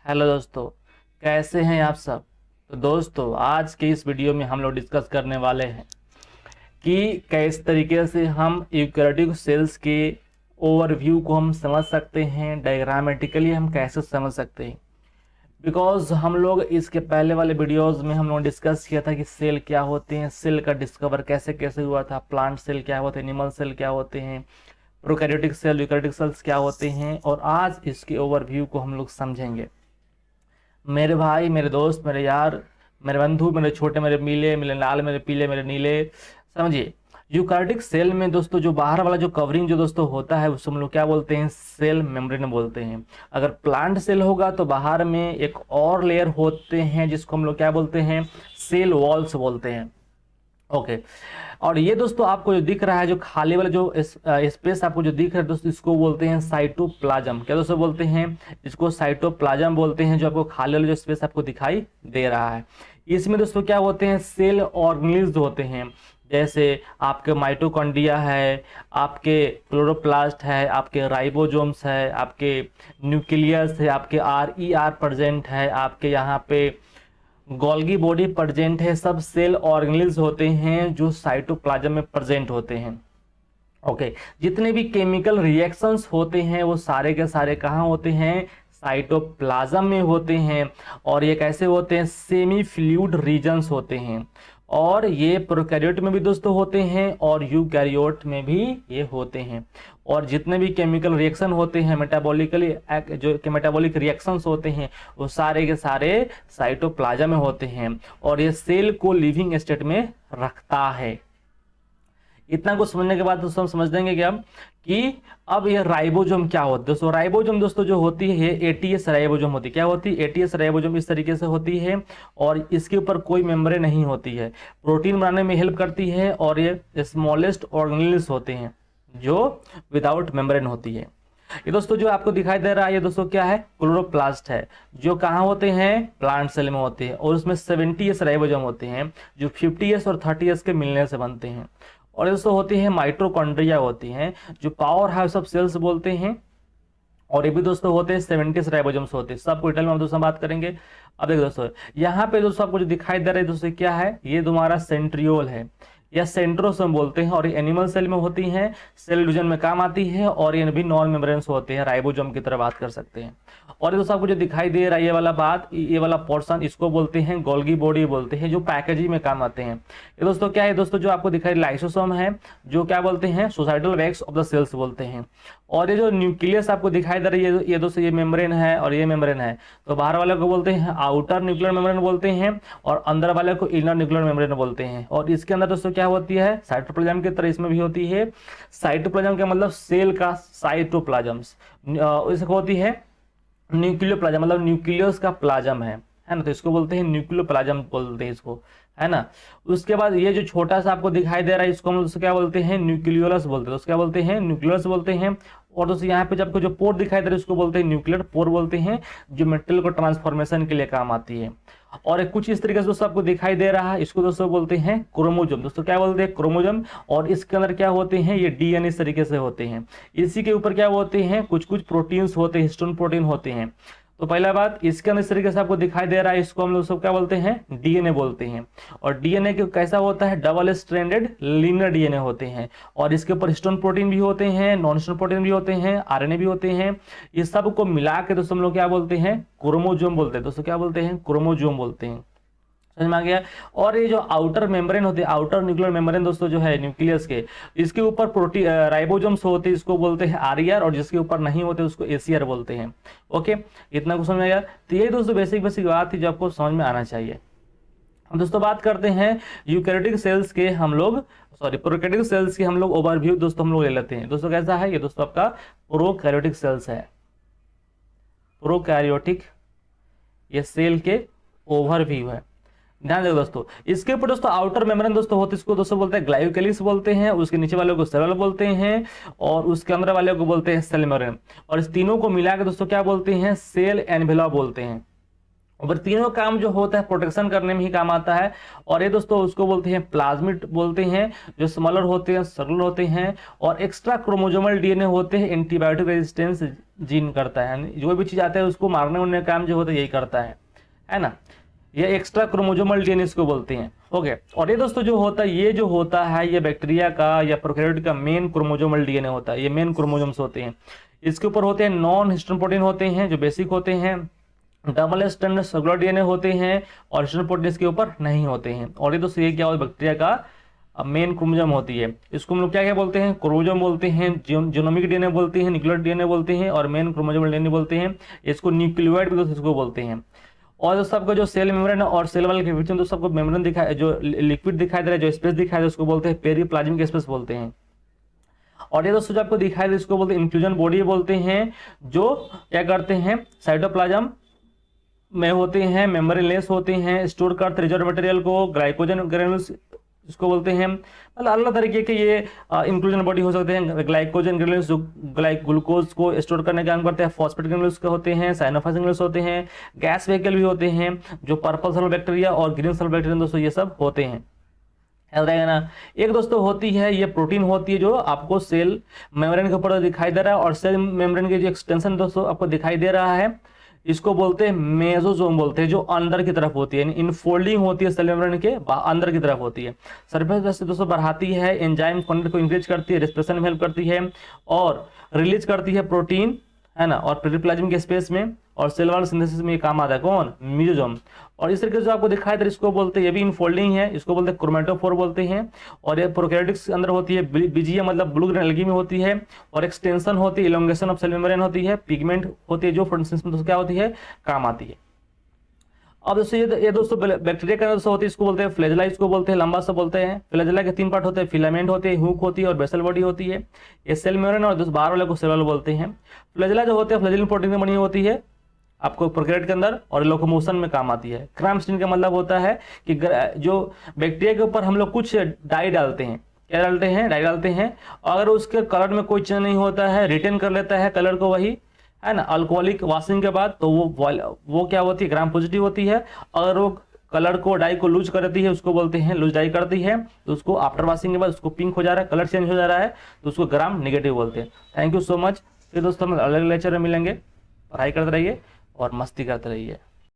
Hello दोस्तों, कैसे हैं आप सब। तो दोस्तों, आज के इस वीडियो में हम लोग डिस्कस करने वाले हैं कि किस तरीके से हम यूकैरियोटिक सेल्स के ओवरव्यू को हम समझ सकते हैं, डायग्रामेटिकली हम कैसे समझ सकते हैं। बिकॉज हम लोग इसके पहले वाले वीडियोस में हम लोग डिस्कस किया था कि सेल क्या होते हैं, सेल का डिस्कवर कैसे कैसे हुआ था, प्लांट सेल क्या होते हैं, एनिमल सेल क्या होते हैं, प्रोकैरियोटिक सेल यूकैरियोटिक सेल्स क्या होते हैं, और आज इसके ओवरव्यू को हम लोग समझेंगे। मेरे भाई, मेरे दोस्त, मेरे यार, मेरे बंधु, मेरे छोटे, मेरे मीले, मेरे लाल, मेरे पीले, मेरे नीले, समझिए। यूकार्टिक सेल में दोस्तों जो बाहर वाला जो कवरिंग जो दोस्तों होता है उसको हम लोग क्या बोलते हैं, सेल मेम्ब्रेन बोलते हैं। अगर प्लांट सेल होगा तो बाहर में एक और लेयर होते हैं जिसको हम लोग क्या बोलते हैं, सेल वॉल्स बोलते हैं। ओके। और ये दोस्तों आपको जो दिख रहा है, जो खाली वाला जो स्पेस आपको जो दिख रहा है दोस्तों, इसको बोलते हैं साइटोप्लाज्म। क्या दोस्तों बोलते हैं, इसको साइटोप्लाज्म बोलते हैं। जो आपको खाली वाला जो स्पेस आपको दिखाई दे रहा है, इसमें दोस्तों क्या होते हैं, सेल ऑर्गेनेल्स होते हैं। जैसे आपके माइटोकॉन्ड्रिया है, आपके क्लोरोप्लास्ट है, आपके राइबोसोम्स है, आपके न्यूक्लियस है, आपके RER प्रेजेंट है, आपके यहाँ पे गोल्गी बॉडी प्रेजेंट है। सब सेल ऑर्गेनेल्स होते हैं जो साइटोप्लाज्म में प्रेजेंट होते हैं। ओके। जितने भी केमिकल रिएक्शंस होते हैं वो सारे के सारे कहाँ होते हैं, साइटोप्लाज्म में होते हैं। और ये कैसे होते हैं, सेमी फ्लूइड रीजन्स होते हैं। और ये प्रोकैरियोट में भी दोस्तों होते हैं और यूकैरियोट में भी ये होते हैं। और जितने भी केमिकल रिएक्शन होते हैं, मेटाबॉलिकली जो मेटाबॉलिक रिएक्शंस होते हैं, वो सारे के सारे साइटोप्लाज्म में होते हैं। और ये सेल को लिविंग स्टेट में रखता है। इतना कुछ समझने के बाद दोस्तों हम समझ देंगे कि अब ये राइबोसोम क्या होता है। दोस्तों राइबोसोम दोस्तों जो होती है ये ATS राइबोसोम होती है। क्या होती है, ATS राइबोसोम इस तरीके से होती है। और इसके ऊपर कोई मेम्ब्रेन नहीं होती है, प्रोटीन बनाने में हेल्प करती है। और ये स्मॉलेस्ट ऑर्गेनेल्स होते हैं जो विदाउट मेम्ब्रेन होती है। ये दोस्तों जो आपको दिखाई दे रहा है, ये दोस्तों क्या है, क्लोरोप्लास्ट है, जो कहाँ होते हैं, प्लांट सेल में होते हैं। और उसमें 70S राइबोसोम होते हैं जो 50S और 30S के मिलने से बनते हैं। और दोस्तों होती है माइटोकॉन्ड्रिया होती हैं जो पावर हाउस ऑफ सेल्स बोलते हैं। और ये भी दोस्तों होते हैं 70 राइबोसोम्स होते हैं। सबको डिटेल में हम दोस्तों बात करेंगे। अब देखो दोस्तों, यहाँ पे दोस्तों आपको जो दिखाई दे रहा है दोस्तों क्या है, ये तुम्हारा सेंट्रियोल है या सेंट्रोसोम बोलते हैं। और ये एनिमल सेल में होती हैं, सेल डिवीजन में काम आती है। और ये भी नॉन मेम्ब्रेन्स होते हैं, राइबोसोम की तरह बात कर सकते हैं। और ये दोस्तों आपको जो दिखाई दे रहा है ये वाला बात, ये वाला पोर्शन, इसको बोलते हैं गोल्गी बॉडी बोलते हैं, जो पैकेजिंग में काम आते हैं। ये दोस्तों क्या है, दोस्तों जो आपको दिखाई लाइसोसोम है, जो क्या बोलते हैं, suicidal bags of the cells बोलते हैं। और ये जो न्यूक्लियस आपको दिखाई दे रही है, ये दोस्तों ये मेम्ब्रेन है और ये मेम्ब्रेन है। तो बाहर वाले को बोलते हैं आउटर न्यूक्लियर मेम्ब्रेन बोलते हैं, और अंदर वाले को इनर न्यूक्लियर मेम्ब्रेन बोलते हैं। और इसके अंदर दोस्तों क्या होती है, साइटोप्लाज्म की तरह इसमें भी होती है। साइटोप्लाज्म का मतलब सेल का साइटोप्लाज्म, इसको होती है न्यूक्लियोप्लाज्म, मतलब न्यूक्लियस का प्लाज्म है ना। तो इसको बोलते हैं न्यूक्लियोप्लाज्म बोलते हैं इसको, है ना। उसके बाद ये जो छोटा सा आपको दिखाई दे रहा है, इसको हम दोस्तों क्या बोलते हैं, न्यूक्लियोलस बोलते हैं। तो क्या बोलते हैं, न्यूक्लियस बोलते हैं। और दोस्तों यहाँ पे जब आपको जो पोर दिखाई दे रहा है उसको बोलते हैं न्यूक्लियर पोर बोलते हैं, जो मेटेरियल को ट्रांसफॉर्मेशन के लिए काम आती है। और एक कुछ इस तरीके से दोस्तों आपको दिखाई दे रहा है, इसको दोस्तों बोलते हैं क्रोमोजोम। दोस्तों क्या बोलते हैं, क्रोमोजोम। और इसके अंदर क्या होते हैं, ये DNA इस तरीके से होते हैं। इसी के ऊपर क्या होते हैं, कुछ कुछ प्रोटीन्स होते हैं, हिस्टोन प्रोटीन होते हैं। तो पहला बात, इसके अंदर इस तरीके से आपको दिखाई दे रहा है, इसको हम लोग सब क्या बोलते हैं, DNA बोलते हैं। और DNA के कैसा होता है, डबल स्ट्रैंडेड लीनियर DNA होते हैं। और इसके ऊपर हिस्टोन प्रोटीन भी होते हैं, नॉन हिस्टोन प्रोटीन भी होते हैं, RNA भी होते हैं। ये सब को मिला के दोस्तों हम लोग क्या बोलते हैं, क्रोमोजोम बोलते हैं। दोस्तों क्या बोलते हैं, क्रोमोजोम बोलते हैं। समझ में आ गया। और ये जो आउटर मेम्ब्रेन होते हैं, आउटर न्यूक्लियर मेम्ब्रेन दोस्तों जो है न्यूक्लियस के, इसके ऊपर प्रोटीन राइबोसोम्स होते हैं, इसको बोलते हैं RER। और जिसके ऊपर नहीं होते उसको ACR बोलते हैं। ओके, इतना कुछ समझ में आ गया। तो ये दोस्तों बेसिक बेसिक बात थी जो आपको समझ में आना चाहिए। हम दोस्तों बात करते हैं यूकैरियोटिक सेल्स के, हम लोग प्रोकैरियोटिक सेल्स की हम लोग ओवरव्यू दोस्तों हम लोग ले लेते हैं। दोस्तों कैसा है, ये दोस्तों आपका प्रोकैरियोटिक सेल्स है, प्रोकैरियोटिक ये सेल के ओवरव्यू है। ध्यान देखो दोस्तों, इसके ऊपर दोस्तों आउटर मेम्ब्रेन दोस्तों होते, इसको दोस्तों बोलते हैं ग्लाइकोलिस बोलते हैं। उसके नीचे वाले को सेल बोलते हैं, और उसके अंदर वाले को बोलते हैं सेल मेम्ब्रेन। और इस तीनों को मिला के दोस्तों क्या बोलते हैं, सेल एनवेलप बोलते हैं। और तीनों काम जो होता है प्रोटेक्शन करने में ही काम आता है। और ये दोस्तों उसको बोलते हैं प्लाज्मिड बोलते हैं, जो स्मॉलर होते हैं, सर्कुलर होते हैं, और एक्स्ट्रा क्रोमोजोमल डीएनए होते हैं, एंटीबायोटिक रेजिस्टेंस जीन करता है, जो भी चीज आता है उसको मारने वाले काम जो होता है यही करता है ना। ये एक्स्ट्रा क्रोमोजोमल डीएनए इसको बोलते हैं। ओके, और ये दोस्तों जो होता है ये जो होता है ये बैक्टीरिया का या प्रोकैरियोट का मेन क्रोमोजोमल डीएनए होता है, ये मेन क्रोमोजोम्स होते हैं। इसके ऊपर होते हैं नॉन हिस्टोन प्रोटीन होते हैं जो बेसिक होते हैं, डबल स्ट्रैंड सर्कुलर डीएनए होते हैं, और हिस्टोन प्रोटीन इसके ऊपर नहीं होते हैं। और ये दोस्तों ये क्या होता है बैक्टीरिया का मेन क्रोमोजोम होती है। इसको हम लोग क्या क्या बोलते हैं, क्रोमोजोम बोलते हैं, जीनोमिक डीएनए बोलते हैं, न्यूक्लियर डीएनए बोलते हैं, और मेन क्रोमोजोमल डीएनए बोलते हैं। इसको न्यूक्लियोइड भी दोस्तों इसको बोलते हैं। और जो सबका जो सेल मेम्ब्रेन और सेल वाल के बीच में तो सबको मेम्ब्रेन दिखाई, जो लिक्विड दिखाई दे रहा है, जो स्पेस दिखाई दे रहा है उसको बोलते हैं पेरीप्लाज्मिक स्पेस बोलते हैं। और ये दोस्तों जो आपको दिखाई दे इसको बोलते हैं इंक्लूजन बॉडी बोलते हैं, जो क्या करते हैं साइटोप्लाज्म में होते हैं, मेम्ब्रेनलेस होते हैं, स्टोर करते रिजर्व मटेरियल को, ग्लाइकोजन ग्रेन्यूल्स इसको बोलते हैं। मतलब अलग अलग तरीके के ये इंक्लूजन बॉडी हो सकते हैं। ग्लाइकोजन ग्रेन्यूल्स जो ग्लूकोज को स्टोर करने का काम करते हैं, फॉस्फेट ग्रेन्यूल्स के होते हैं, साइनोफाइस ग्रेन्यूल्स होते हैं, गैस वेहिकल भी होते हैं, जो पर्पल सेल बैक्टीरिया और ग्रीन सेल बैक्टीरिया दोस्तों ये सब होते हैं, याद रहेगा ना। एक दोस्तों होती है ये प्रोटीन होती है जो आपको सेल मेम्ब्रेन के ऊपर दिखाई दे रहा है, और सेल मेम्ब्रेन की जो एक्सटेंशन दोस्तों आपको दिखाई दे रहा है इसको बोलते हैं मेसोसोम बोलते हैं, जो अंदर की तरफ होती है, इनफोल्डिंग होती है, सेल मेम्ब्रेन के अंदर की तरफ होती है। सरफेस दोस्तों बढ़ाती है, एंजाइम कंटेंट को इंक्रीज करती है, रेस्पिरेशन में हेल्प करती है, और रिलीज करती है प्रोटीन, है ना, और पेरिप्लाज्म के स्पेस में, और सेल वॉल सिंथेसिस में ये काम आता है कौन, मेसोसोम। और इस तरीके से जो आपको दिखाई दे इसको बोलते हैं, ये भी इनफोल्डिंग है, इसको बोलते हैं क्रोमेटोफोर बोलते हैं। और ये प्रोकैरियोटिक्स के अंदर होती है, बीजीए मतलब ब्लू ग्रीन एल्गी में होती है, और एक्सटेंशन होती है, इलोंगेशन ऑफ सेल मेम्ब्रेन होती है, पिगमेंट होती है जो फोटोसिंथेसिस में क्या होती है काम आती है। अब दोस्तों ये दोस्तों बैक्टीरिया के अंदर से होती है, इसको बोलते हैं फ्लैजेला, इसको बोलते हैं लंबा सा बोलते हैं। फ्लैजेला के 3 पार्ट होते हैं, फिलामेंट होते हैं, हुक होती है, और बेसल बॉडी होती है। ये सेल मेम्ब्रेन और बाहर वाले को सेल वॉल बोलते हैं। फ्लैजेला जो होते हैं फ्लैजेलिन प्रोटीन से बनी होती है आपको प्रोकैरियोट के अंदर, और लोकोमोशन में काम आती है। क्राम्स्टीन का मतलब होता है कि जो बैक्टीरिया के ऊपर हम लोग कुछ डाई डालते हैं, क्या डालते हैं, डाई डालते हैं, अगर उसके कलर में कोई चेंज नहीं होता है, रिटेन कर लेता है कलर को वही, है ना, अल्कोहलिक वॉशिंग के बाद, तो वो क्या होती है ग्राम पॉजिटिव होती है। अगर वो कलर को डाई को लूज करती है उसको बोलते हैं लूज डाई करती है, तो उसको आफ्टर वॉशिंग के बाद उसको पिंक हो जा रहा है, कलर चेंज हो जा रहा है, तो उसको ग्राम नेगेटिव बोलते हैं। Thank you so much. फिर दोस्तों हम अलग लेक्चर में मिलेंगे, पढ़ाई करते रहिए और मस्ती करते रहिए।